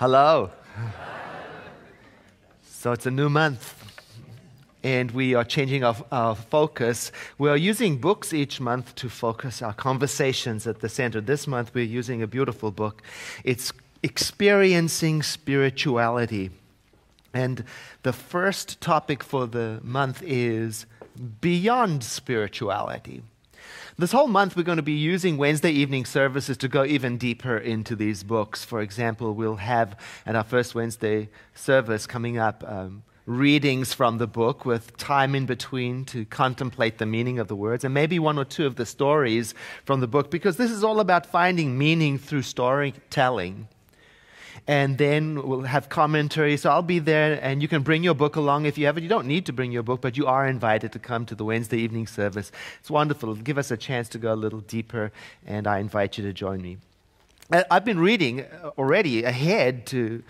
Hello. So it's a new month, and we are changing our focus. We are using books each month to focus our conversations at the center. This month we're using a beautiful book. It's Experiencing Spirituality. And the first topic for the month is Beyond Spirituality. This whole month we're going to be using Wednesday evening services to go even deeper into these books. For example, we'll have at our first Wednesday service coming up readings from the book with time in between to contemplate the meaning of the words, and maybe one or two of the stories from the book, because this is all about finding meaning through storytelling. And then we'll have commentary. So I'll be there, and you can bring your book along if you have it. You don't need to bring your book, but you are invited to come to the Wednesday evening service. It's wonderful. It'll give us a chance to go a little deeper, and I invite you to join me. I've been reading already ahead to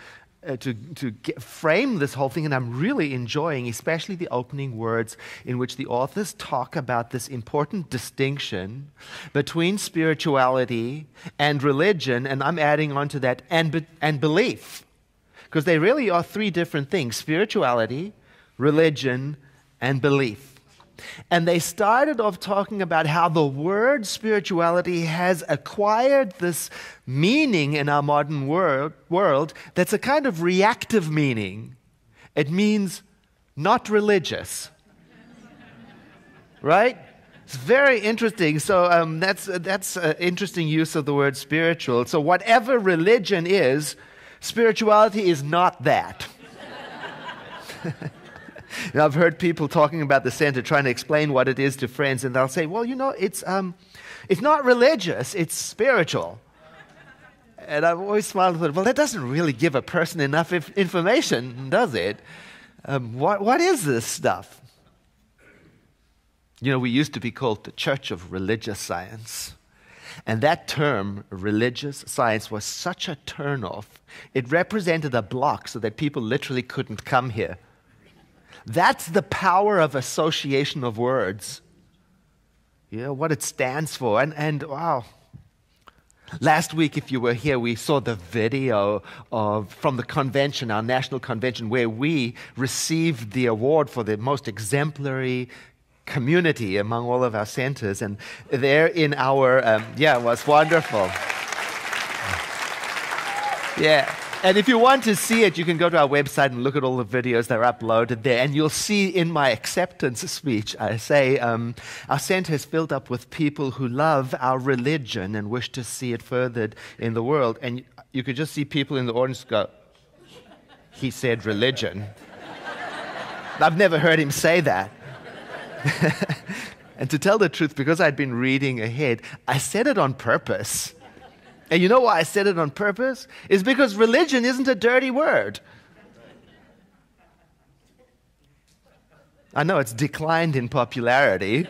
frame this whole thing, and I'm really enjoying especially the opening words in which the authors talk about this important distinction between spirituality and religion, and I'm adding on to that, and belief, because they really are three different things: spirituality, religion, and belief. And they started off talking about how the word spirituality has acquired this meaning in our modern world that's a kind of reactive meaning. It means not religious. Right? It's very interesting. So that's an interesting use of the word spiritual. So whatever religion is, spirituality is not that. I've heard people talking about the center, trying to explain what it is to friends, and they'll say, well, it's not religious, it's spiritual. And I've always smiled and thought, well, that doesn't really give a person enough information, does it? What is this stuff? We used to be called the Church of Religious Science. And that term, religious science, was such a turnoff. It represented a block so that people literally couldn't come here. That's the power of association of words. What it stands for. And wow. Last week, if you were here, we saw the video from the convention, our national convention, where we received the award for the most exemplary community among all of our centers. And there in our, it was wonderful. Yeah. And if you want to see it, you can go to our website and look at all the videos that are uploaded there. And you'll see in my acceptance speech, I say, our center is filled up with people who love our religion and wish to see it furthered in the world. And you could just see people in the audience go, he said religion. I've never heard him say that. And to tell the truth, because I'd been reading ahead, I said it on purpose. And you know why I said it on purpose? It's because religion isn't a dirty word. I know it's declined in popularity,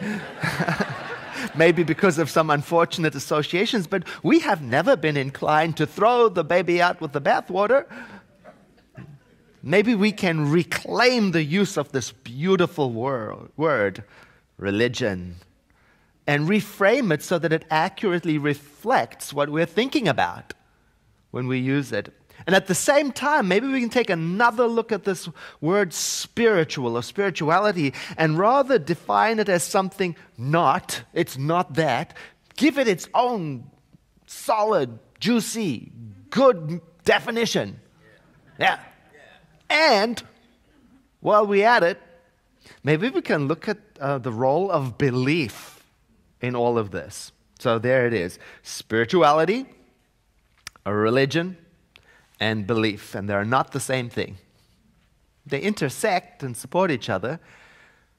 maybe because of some unfortunate associations, but we have never been inclined to throw the baby out with the bathwater. Maybe we can reclaim the use of this beautiful word, religion, and reframe it so that it accurately reflects what we're thinking about when we use it. And at the same time, maybe we can take another look at this word spiritual or spirituality and rather define it as something it's not that, give it its own solid, juicy, good definition. Yeah. And while we're at it, maybe we can look at the role of belief in all of this. So there it is. Spirituality, a religion, and belief. And they're not the same thing. They intersect and support each other,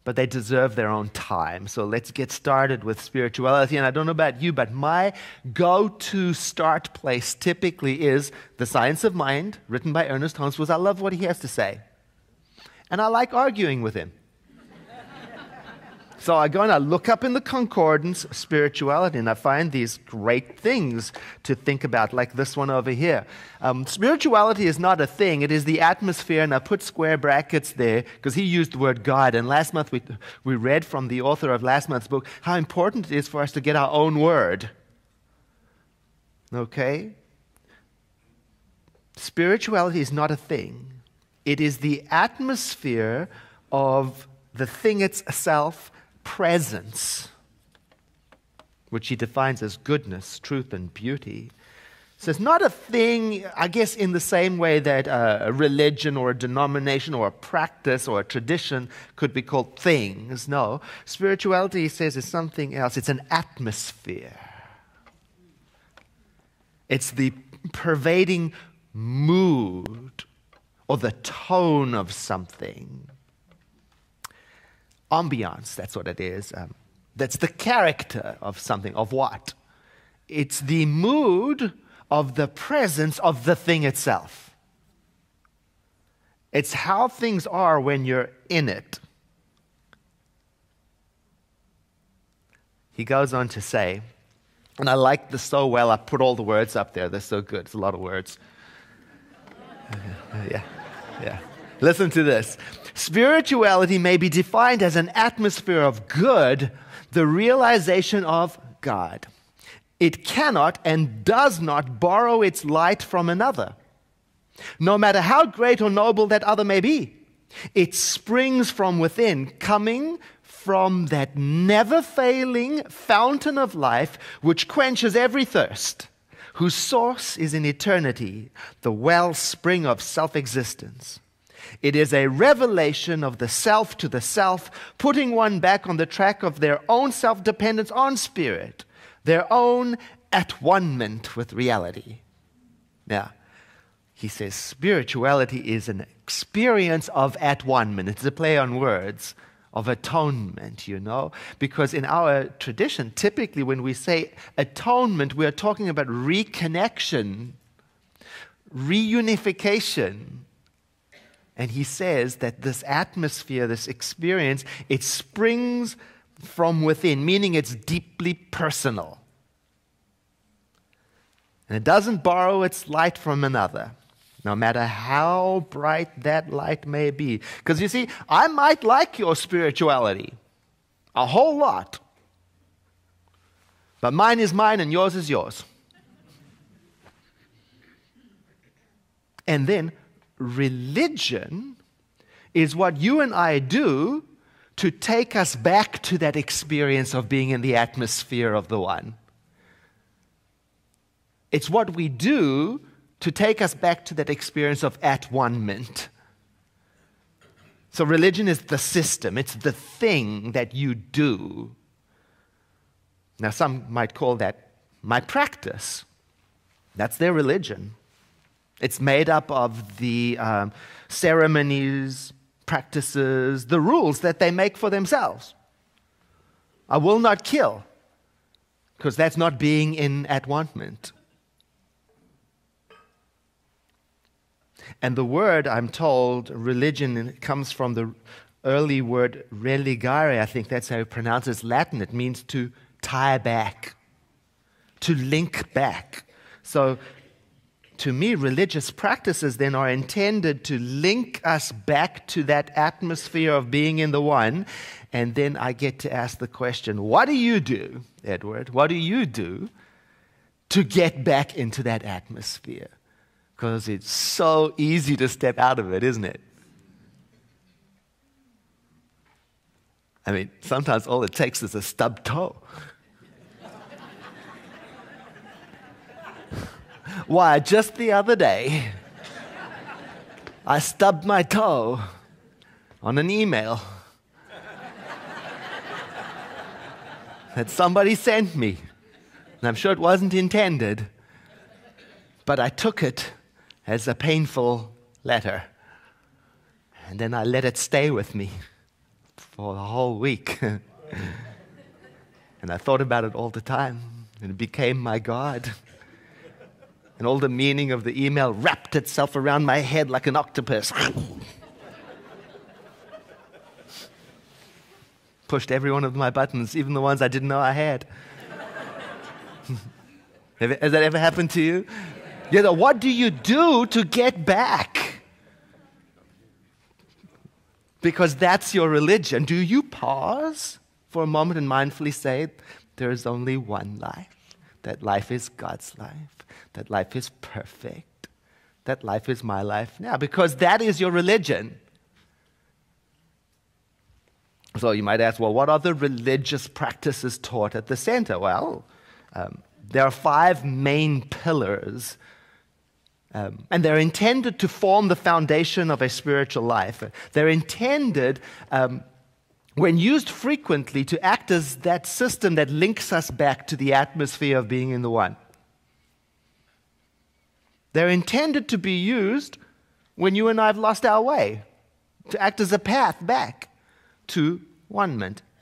but they deserve their own time. So let's get started with spirituality. And I don't know about you, but my go-to start place typically is The Science of Mind, written by Ernest Holmes, because I love what he has to say. And I like arguing with him. So I go and I look up in the concordance spirituality, and I find these great things to think about, like this one over here. Spirituality is not a thing. It is the atmosphere, and I put square brackets there because he used the word God. And last month we read from the author of last month's book how important it is for us to get our own word. Okay? Spirituality is not a thing. It is the atmosphere of the thing itself, presence, which he defines as goodness, truth, and beauty. So it's not a thing, I guess, in the same way that a religion or a denomination or a practice or a tradition could be called things. No, spirituality, he says, is something else. It's an atmosphere. It's the pervading mood or the tone of something. Ambiance, that's what it is. That's the character of something. Of what? It's the mood of the presence of the thing itself. It's how things are when you're in it. He goes on to say, and I like this so well, I put all the words up there. They're so good. It's a lot of words. Yeah. Listen to this. Spirituality may be defined as an atmosphere of good, the realization of God. It cannot and does not borrow its light from another, no matter how great or noble that other may be. It springs from within, coming from that never-failing fountain of life which quenches every thirst, whose source is in eternity, the wellspring of self-existence. It is a revelation of the self to the self, putting one back on the track of their own self-dependence on spirit, their own at-one-ment with reality. Now, he says spirituality is an experience of at-one-ment. It's a play on words, of atonement, because in our tradition, typically when we say atonement, we are talking about reconnection, reunification. And he says that this atmosphere, this experience, it springs from within, meaning it's deeply personal. And it doesn't borrow its light from another, no matter how bright that light may be. Because you see, I might like your spirituality a whole lot, but mine is mine and yours is yours. And then religion is what you and I do to take us back to that experience of being in the atmosphere of the one. It's what we do to take us back to that experience of at-one-ment. So religion is the system. It's the thing that you do. Now, some might call that my practice. That's their religion. It's made up of the ceremonies, practices, the rules that they make for themselves. I will not kill, because that's not being in at-one-ment. And the word, I'm told, religion, comes from the early word religare. I think that's how you pronounce it. It's Latin. It means to tie back, to link back. So, to me, religious practices then are intended to link us back to that atmosphere of being in the one. And then I get to ask the question, what do you do, Edward? What do you do to get back into that atmosphere? Because it's so easy to step out of it, isn't it? I mean, sometimes all it takes is a stubbed toe. Why, just the other day, I stubbed my toe on an email that somebody sent me. And I'm sure it wasn't intended, but I took it as a painful letter. And then I let it stay with me for a whole week. And I thought about it all the time, and it became my God. And all the meaning of the email wrapped itself around my head like an octopus. Pushed every one of my buttons, even the ones I didn't know I had. Has that ever happened to you? Yeah, what do you do to get back? Because that's your religion. Do you pause for a moment and mindfully say, there is only one life? That life is God's life. That life is perfect. that life is my life now, because that is your religion. So you might ask, well, what are the religious practices taught at the center? Well, there are 5 main pillars, and they're intended to form the foundation of a spiritual life. They're intended, when used frequently, to act as that system that links us back to the atmosphere of being in the One. They're intended to be used when you and I have lost our way, to act as a path back to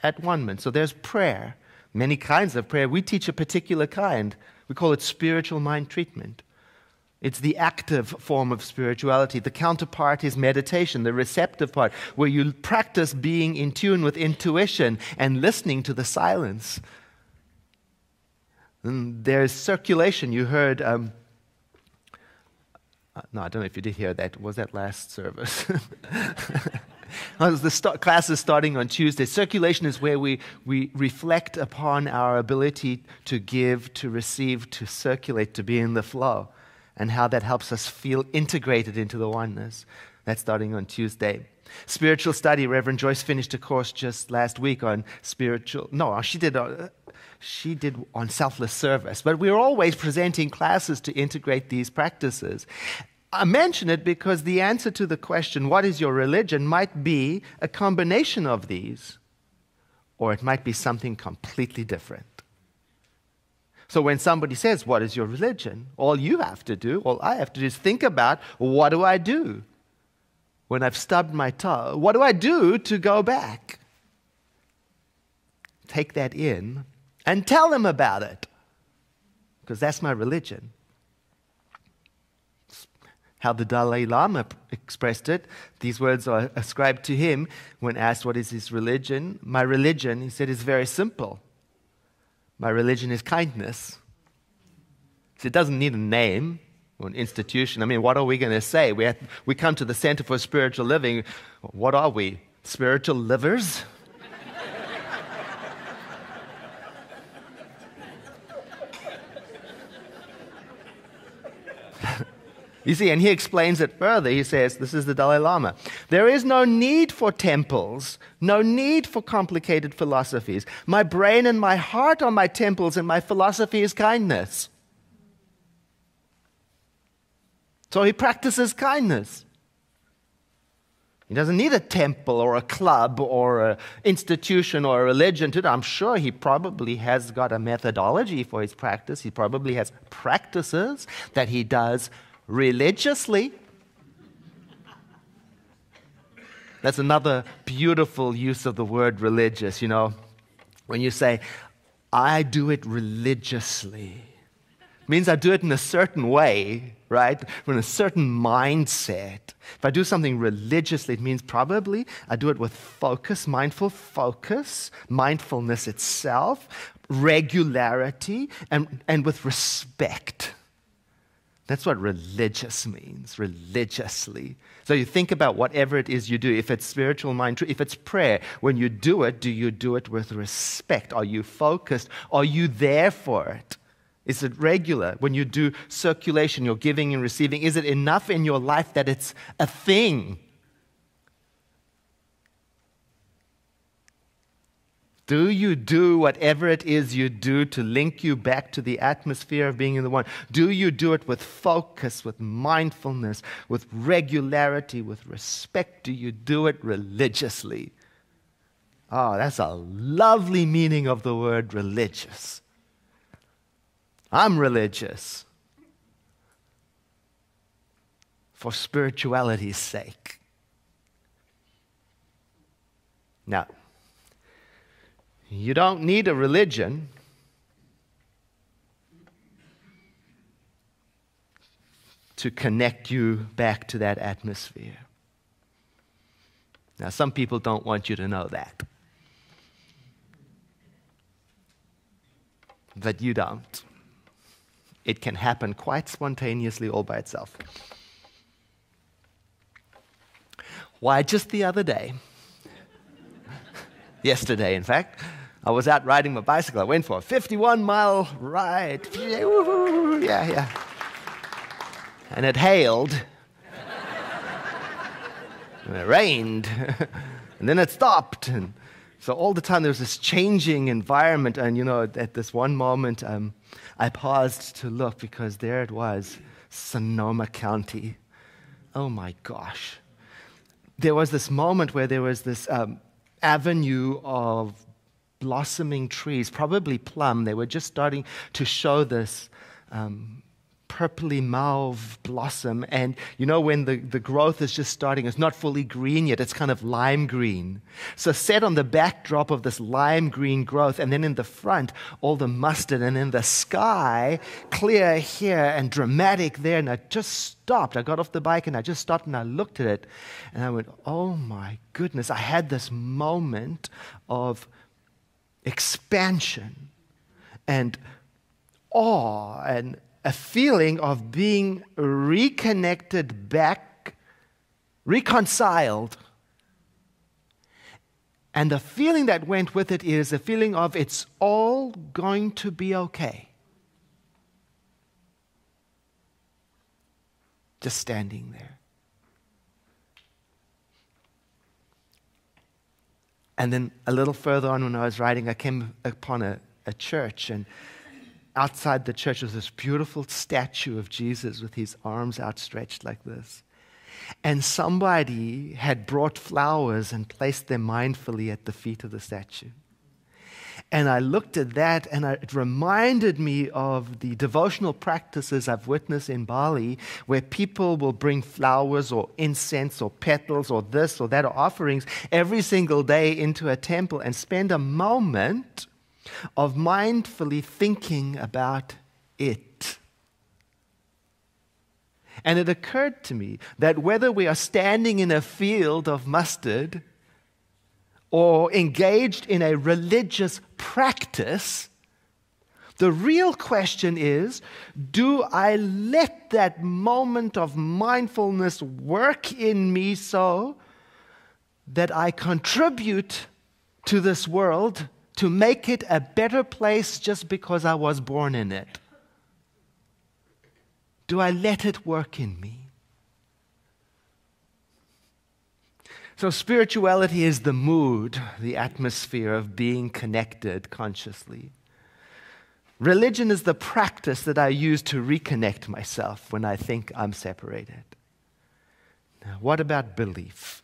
at one. So there's prayer, many kinds of prayer. We teach a particular kind. We call it spiritual mind treatment. It's the active form of spirituality. The counterpart is meditation, the receptive part, where you practice being in tune with intuition and listening to the silence. And there's circulation. You heard, no, I don't know if you did hear that. Was that last service? The class is starting on Tuesday. Circulation is where we reflect upon our ability to give, to receive, to circulate, to be in the flow, and how that helps us feel integrated into the oneness. That's starting on Tuesday. Spiritual study. Reverend Joyce finished a course just last week on she did on selfless service. But we're always presenting classes to integrate these practices. I mention it because the answer to the question, what is your religion, might be a combination of these, or it might be something completely different. So when somebody says, what is your religion? All I have to do is think about, what do I do when I've stubbed my toe? What do I do to go back? Take that in and tell them about it, because that's my religion. How the Dalai Lama expressed it, these words are ascribed to him when asked what is his religion. My religion, he said, is very simple. My religion is kindness. So it doesn't need a name or an institution. I mean, what are we going to say? We come to the Center for Spiritual Living. What are we? Spiritual livers? You see, and he explains it further. He says, this is the Dalai Lama, there is no need for temples, no need for complicated philosophies. My brain and my heart are my temples, and my philosophy is kindness. So he practices kindness. He doesn't need a temple or a club or an institution or a religion to do. I'm sure he probably has got a methodology for his practice. He probably has practices that he does religiously. That's another beautiful use of the word religious. You know, when you say, I do it religiously, it means I do it in a certain way, right? In a certain mindset. If I do something religiously, it means probably I do it with focus, mindful focus, mindfulness itself, regularity, and with respect. That's what religious means, religiously. So you think about whatever it is you do. If it's spiritual mind, if it's prayer, when you do you do it with respect? Are you focused? Are you there for it? Is it regular? When you do circulation, you're giving and receiving, is it enough in your life that it's a thing? Do you do whatever it is you do to link you back to the atmosphere of being in the One? Do you do it with focus, with mindfulness, with regularity, with respect? Do you do it religiously? Oh, that's a lovely meaning of the word religious. I'm religious for spirituality's sake. Now, you don't need a religion to connect you back to that atmosphere. Now, some people don't want you to know that. But you don't. It can happen quite spontaneously all by itself. Why, just the other day, yesterday in fact, I was out riding my bicycle. I went for a 51-mile ride. Yeah. and it hailed, and it rained, and then it stopped. And so all the time there was this changing environment. And, at this one moment, I paused to look because there it was, Sonoma County. Oh, my gosh. There was this moment where there was this avenue of blossoming trees, probably plum. They were just starting to show this purpley mauve blossom. And when the growth is just starting, it's not fully green yet, it's kind of lime green. So set on the backdrop of this lime green growth, and then in the front, all the mustard, and in the sky, clear here and dramatic there. And I just stopped. I got off the bike and I just stopped and I looked at it. And I went, oh my goodness. I had this moment of expansion and awe and a feeling of being reconnected back, reconciled. And the feeling that went with it is a feeling of it's all going to be okay. Just standing there. And then a little further on when I was riding, I came upon a church, and outside the church was this beautiful statue of Jesus with his arms outstretched like this. And somebody had brought flowers and placed them mindfully at the feet of the statue. And I looked at that, and it reminded me of the devotional practices I've witnessed in Bali, where people will bring flowers or incense or petals or this or that or offerings every single day into a temple and spend a moment of mindfully thinking about it. And it occurred to me that whether we are standing in a field of mustard or engaged in a religious practice, the real question is, do I let that moment of mindfulness work in me so that I contribute to this world to make it a better place just because I was born in it? Do I let it work in me? So spirituality is the mood, the atmosphere of being connected consciously. Religion is the practice that I use to reconnect myself when I think I'm separated. Now, what about belief?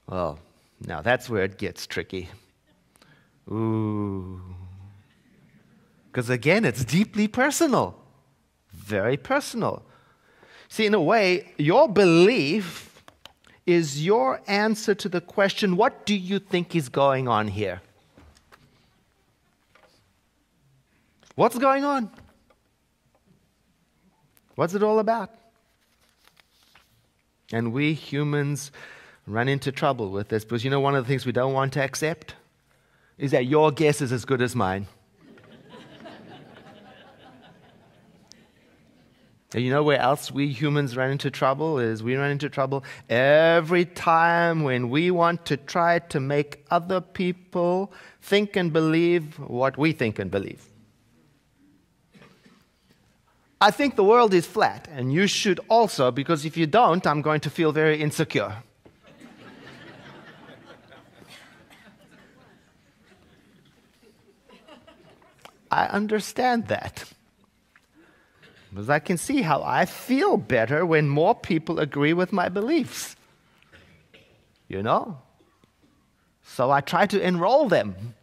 Well, now that's where it gets tricky. Ooh. Because again, it's deeply personal. Very personal. See, in a way, your belief is your answer to the question, what do you think is going on here? What's going on? What's it all about? And we humans run into trouble with this because one of the things we don't want to accept is that your guess is as good as mine. And you know where else we humans run into trouble is we run into trouble every time when we want to try to make other people think and believe what we think and believe. I think the world is flat, and you should also, because if you don't, I'm going to feel very insecure. I understand that. Because I can see how I feel better when more people agree with my beliefs. So I try to enroll them.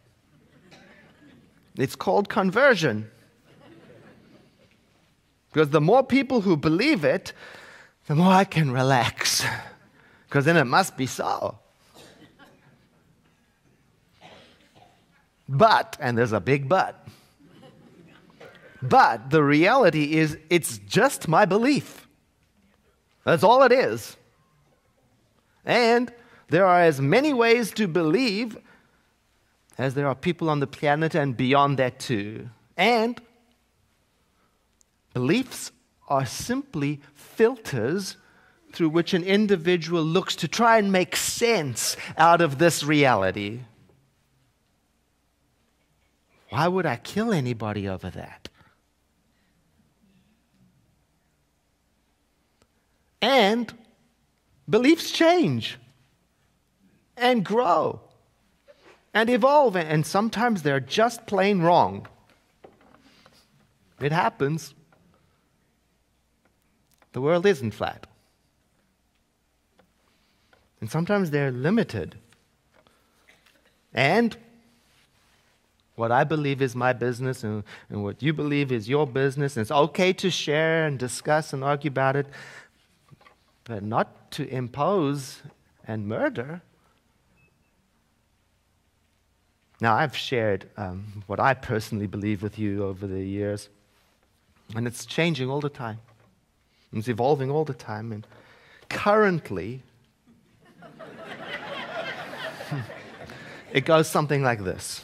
It's called conversion. Because the more people who believe it, the more I can relax. Because then it must be so. But, and there's a big but, but the reality is it's just my belief. That's all it is. And there are as many ways to believe as there are people on the planet and beyond that too. And beliefs are simply filters through which an individual looks to try and make sense out of this reality. Why would I kill anybody over that? And beliefs change and grow and evolve, and sometimes they're just plain wrong. It happens. The world isn't flat. And sometimes they're limited. And what I believe is my business, and what you believe is your business. And it's okay to share and discuss and argue about it, but not to impose and murder. Now, I've shared what I personally believe with you over the years, and it's changing all the time. It's evolving all the time. And currently, it goes something like this.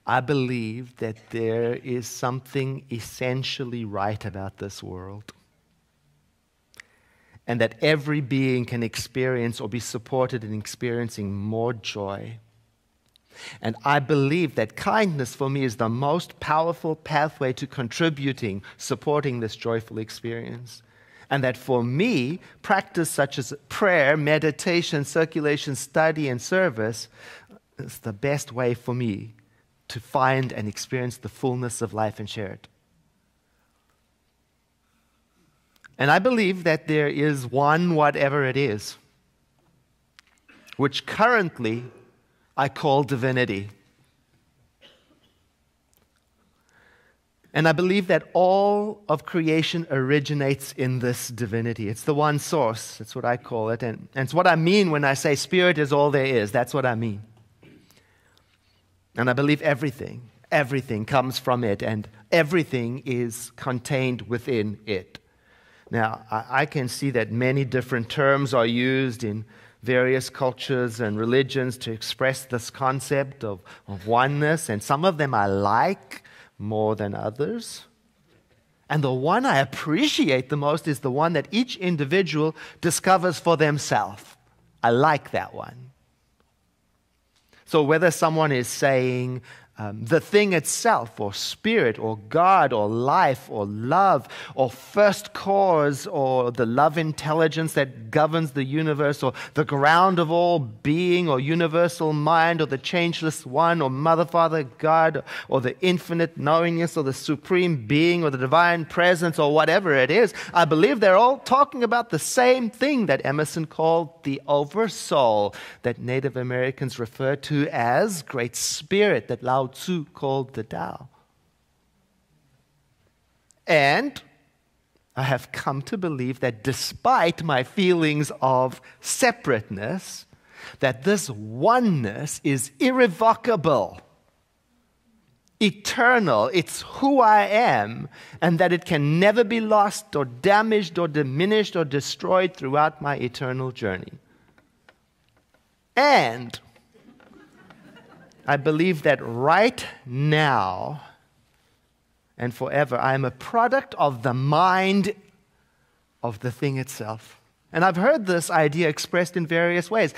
I believe that there is something essentially right about this world, and that every being can experience or be supported in experiencing more joy. And I believe that kindness for me is the most powerful pathway to contributing, supporting this joyful experience. And that for me, practice such as prayer, meditation, circulation, study, and service is the best way for me to find and experience the fullness of life and share it. And I believe that there is one whatever it is, which currently I call divinity. And I believe that all of creation originates in this divinity. It's the one source. That's what I call it. And it's what I mean when I say spirit is all there is. That's what I mean. And I believe everything comes from it, and everything is contained within it. Now, I can see that many different terms are used in various cultures and religions to express this concept of oneness, and some of them I like more than others. And the one I appreciate the most is the one that each individual discovers for themselves. I like that one. So whether someone is saying the thing itself, or spirit, or God, or life, or love, or first cause, or the love intelligence that governs the universe, or the ground of all being, or universal mind, or the changeless one, or Mother, Father, God, or the infinite knowingness, or the supreme being, or the divine presence, or whatever it is, I believe they're all talking about the same thing that Emerson called the oversoul, that Native Americans refer to as Great Spirit, that Lao Tzu called the Tao. And I have come to believe that despite my feelings of separateness, that this oneness is irrevocable, eternal, it's who I am, and that it can never be lost or damaged or diminished or destroyed throughout my eternal journey. And I believe that right now and forever, I am a product of the mind of the thing itself. And I've heard this idea expressed in various ways,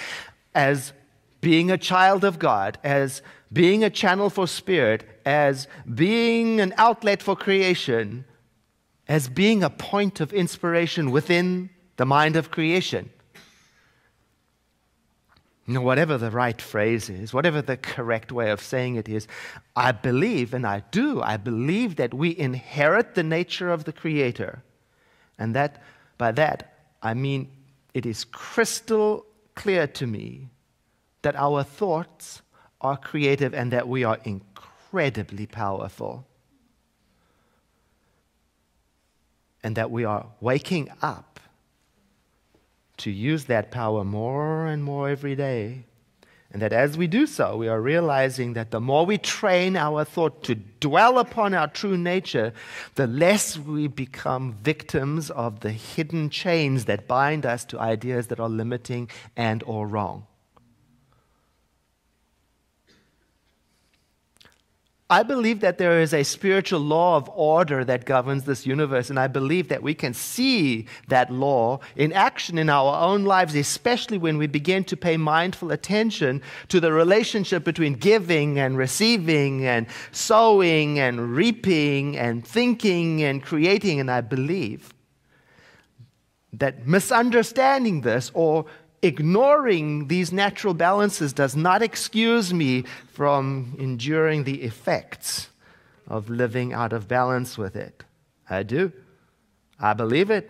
as being a child of God, as being a channel for spirit, as being an outlet for creation, as being a point of inspiration within the mind of creation. Whatever the right phrase is, whatever the correct way of saying it is, I believe, and I believe that we inherit the nature of the Creator. And that, by that, I mean it is crystal clear to me that our thoughts are creative and that we are incredibly powerful. And that we are waking up to use that power more and more every day. And that as we do so, we are realizing that the more we train our thought to dwell upon our true nature, the less we become victims of the hidden chains that bind us to ideas that are limiting and or wrong. I believe that there is a spiritual law of order that governs this universe, and I believe that we can see that law in action in our own lives, especially when we begin to pay mindful attention to the relationship between giving and receiving and sowing and reaping and thinking and creating. And I believe that misunderstanding this or ignoring these natural balances does not excuse me from enduring the effects of living out of balance with it. I do. I believe it.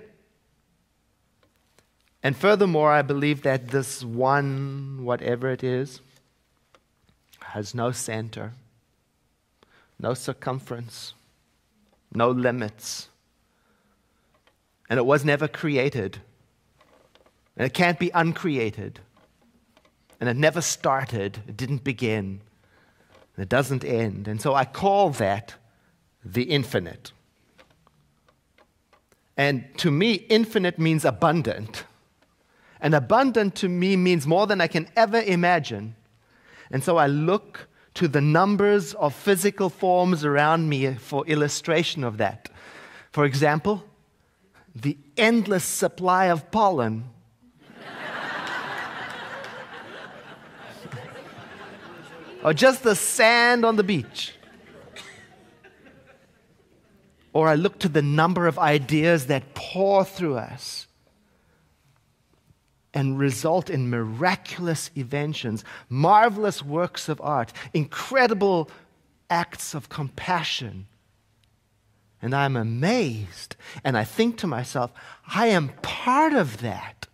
And furthermore, I believe that this one, whatever it is, has no center, no circumference, no limits. And it was never created. And it can't be uncreated. And it never started. It didn't begin. And it doesn't end. And so I call that the infinite. And to me, infinite means abundant. And abundant to me means more than I can ever imagine. And so I look to the numbers of physical forms around me for illustration of that. For example, the endless supply of pollen. Or just the sand on the beach. Or I look to the number of ideas that pour through us and result in miraculous inventions, marvelous works of art, incredible acts of compassion. And I'm amazed, and I think to myself, I am part of that.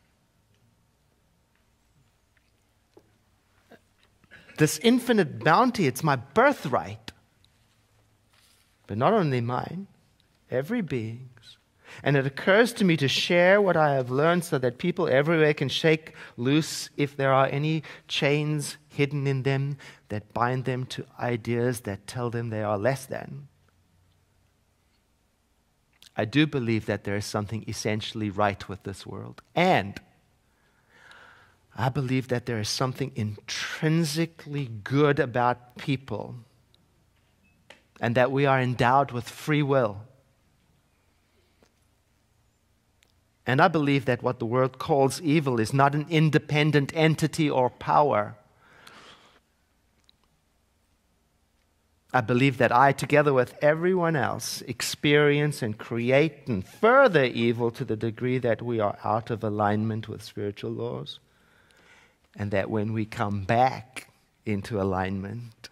This infinite bounty, it's my birthright. But not only mine, every being's. And it occurs to me to share what I have learned so that people everywhere can shake loose if there are any chains hidden in them that bind them to ideas that tell them they are less than. I do believe that there is something essentially right with this world. And I believe that there is something intrinsically good about people and that we are endowed with free will. And I believe that what the world calls evil is not an independent entity or power. I believe that I, together with everyone else, experience and create and further evil to the degree that we are out of alignment with spiritual laws. And that when we come back into alignment,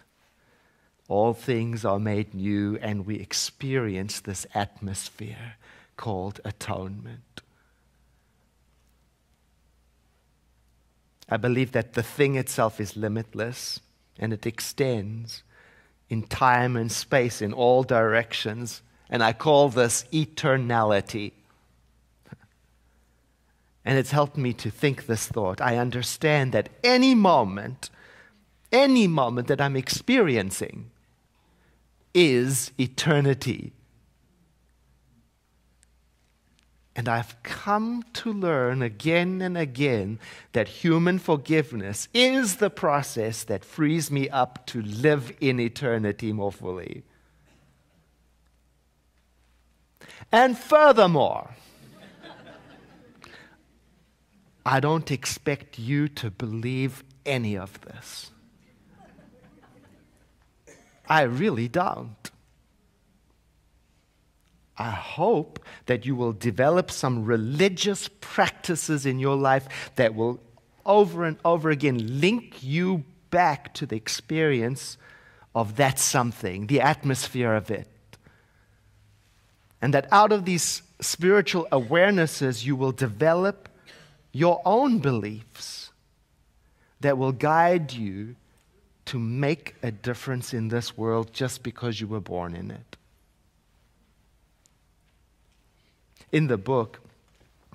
all things are made new and we experience this atmosphere called atonement. I believe that the thing itself is limitless and it extends in time and space in all directions. And I call this eternality. And it's helped me to think this thought. I understand that any moment that I'm experiencing is eternity. And I've come to learn again and again that human forgiveness is the process that frees me up to live in eternity more fully. And furthermore, I don't expect you to believe any of this. I really don't. I hope that you will develop some religious practices in your life that will over and over again link you back to the experience of that something, the atmosphere of it. And that out of these spiritual awarenesses, you will develop your own beliefs that will guide you to make a difference in this world just because you were born in it. In the book,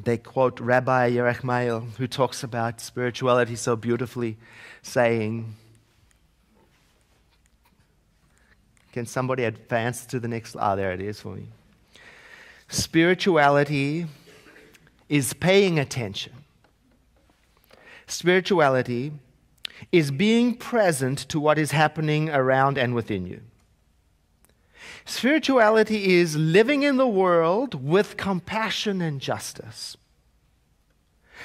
they quote Rabbi Yerachmiel, who talks about spirituality so beautifully, saying, can somebody advance to the next? There it is for me. Spirituality is paying attention. Spirituality is being present to what is happening around and within you. Spirituality is living in the world with compassion and justice.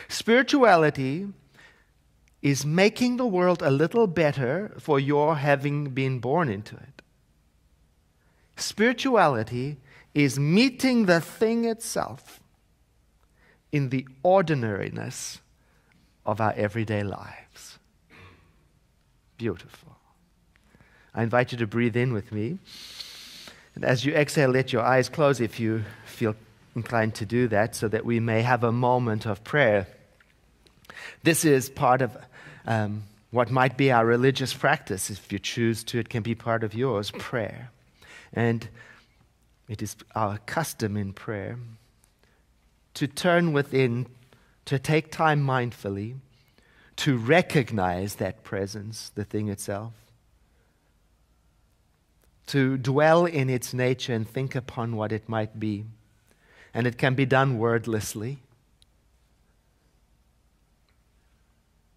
Spirituality is making the world a little better for your having been born into it. Spirituality is meeting the thing itself in the ordinariness of our everyday lives. Beautiful. I invite you to breathe in with me. And as you exhale, let your eyes close if you feel inclined to do that, so that we may have a moment of prayer. This is part of what might be our religious practice. If you choose to, it can be part of yours, prayer. And it is our custom in prayer to turn within, to take time mindfully, to recognize that presence, the thing itself, to dwell in its nature and think upon what it might be. And it can be done wordlessly.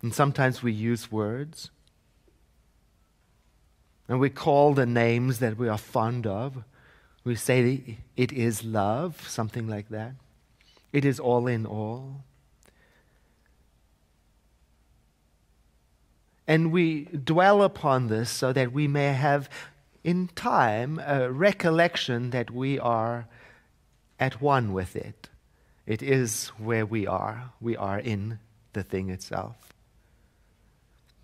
And sometimes we use words. And we call the names that we are fond of. We say it is love, something like that. It is all in all. And we dwell upon this so that we may have in time a recollection that we are at one with it. It is where we are. We are in the thing itself.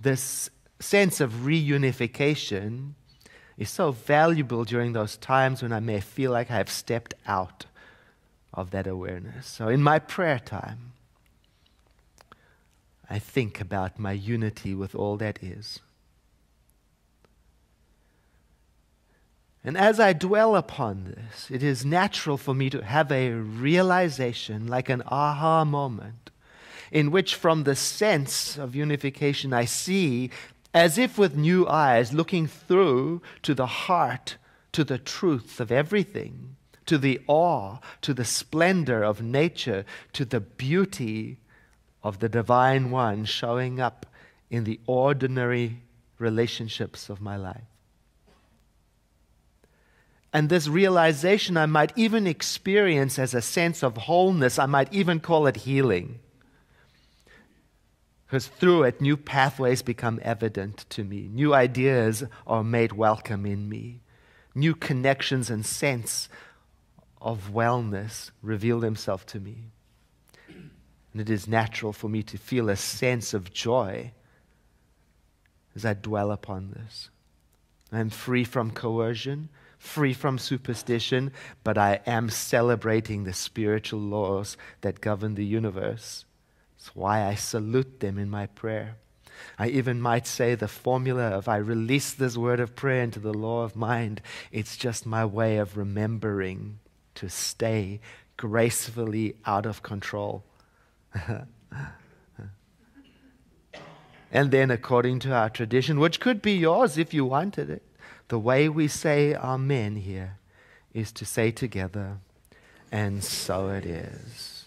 This sense of reunification is so valuable during those times when I may feel like I have stepped out of that awareness. So in my prayer time, I think about my unity with all that is. And as I dwell upon this, it is natural for me to have a realization, like an aha moment, in which from the sense of unification I see, as if with new eyes, looking through to the heart, to the truth of everything, to the awe, to the splendor of nature, to the beauty of the Divine One showing up in the ordinary relationships of my life. And this realization I might even experience as a sense of wholeness. I might even call it healing. Because through it, new pathways become evident to me. New ideas are made welcome in me. New connections and sense of wellness reveal themselves to me. And it is natural for me to feel a sense of joy as I dwell upon this. I'm free from coercion, free from superstition, but I am celebrating the spiritual laws that govern the universe. It's why I salute them in my prayer. I even might say the formula of I release this word of prayer into the law of mind. It's just my way of remembering to stay gracefully out of control. And then according to our tradition, which could be yours if you wanted it, the way we say amen here is to say together, and so it is.